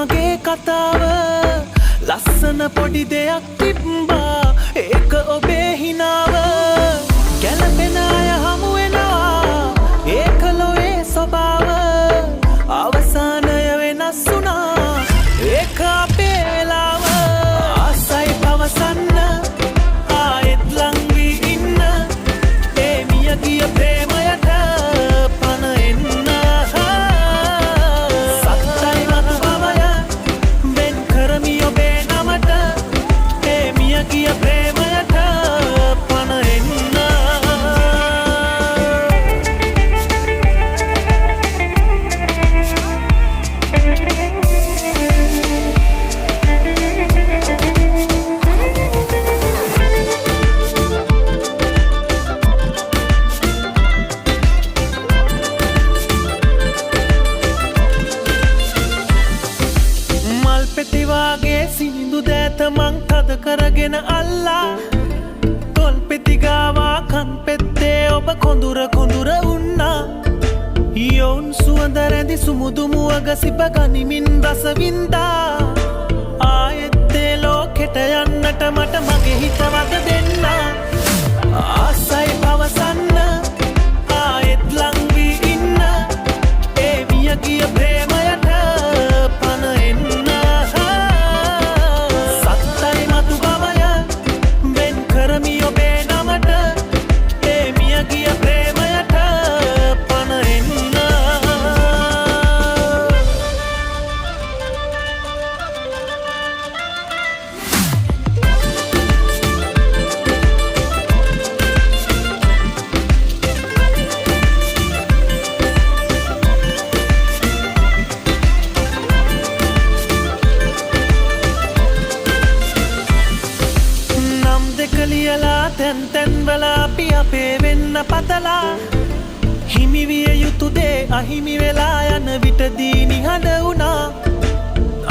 මගේ කතාව ලස්සන පොඩි දෙයක් තිබ්බා ඒක ඔබේ හිනාව ගැලපෙන අය හමු වෙනවා ඒක ලොවේ ස්වභාව අවසානය වෙනස් වුණා ඒක අපේ වෙලාව ආසයි පවසන්න ආයෙත් ලං වී ඉන්න ඒ මිය ගිය ප්‍රේමයට පණ එන්න සත්තයි මතු බවය වෙන් කරමි ඔබේ නමට ඒ මිය ගිය ප්‍රේමයට පණ එන්න පෙතිවාගේ සිනිඳු දෑත මං තද කරගෙන අල්ලා තොල් පෙතිගාවා කන් පෙත්තේ ඔබ කොඳුර කොඳුර උන්නා යොවුන් සුවඳ රැඳි සුමුදු මුවග සිප ගනිමින් රසවින්දා ආයෙත්තේ ලෝකෙට යන්නට මට මගේ හිතවත දෙන්න ආසයි පවසන්න ආයෙත් ලං වී ඉන්න ඒ මිය ගිය ප්‍රේමයට පණ එන්න තැන් වල අපි අපේ වෙන්න පතලා හිමිවිය යුතු දේ අහිමි වෙලා යන විටදී නිහඬ වුණා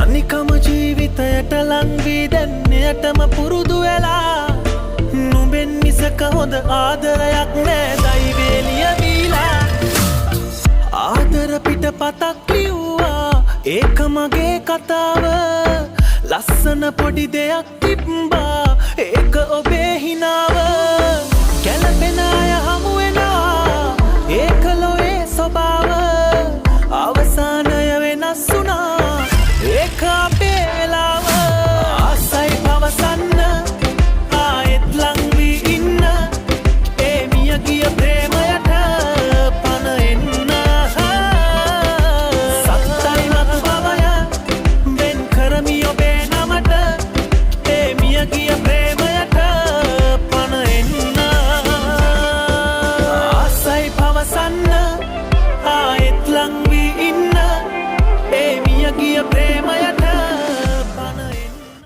අනිකම ජීවිතයට ලං වී දැන් එයටම පුරුදු වෙලා නුඹෙන් මිසක හොඳ ආදරයක් නෑ දෛවේ ලියවිලා ආදර පිටපතක් ලිව්වා ඒක මගේ කතාව ලස්සන පොඩි දෙයක් තිබ්බා ඒක ඔබේ හිනාව ගැලපෙන අය හමු වෙනවා ඒක ලොවේ ස්වභාව අවසානය වෙනස් වුණා ඒක අපේ වෙලාව ආසයි පවසන්න ආයෙත් ලං වී ඉන්න ඒ මිය ගිය ප්‍රේමයට පණ එන්න සත්තයි මතු බවය වෙන් කරමි ඔබේ නමට ඒ මිය ගිය ප්‍රේමයට පණ එන්න ආසයි පවසන්න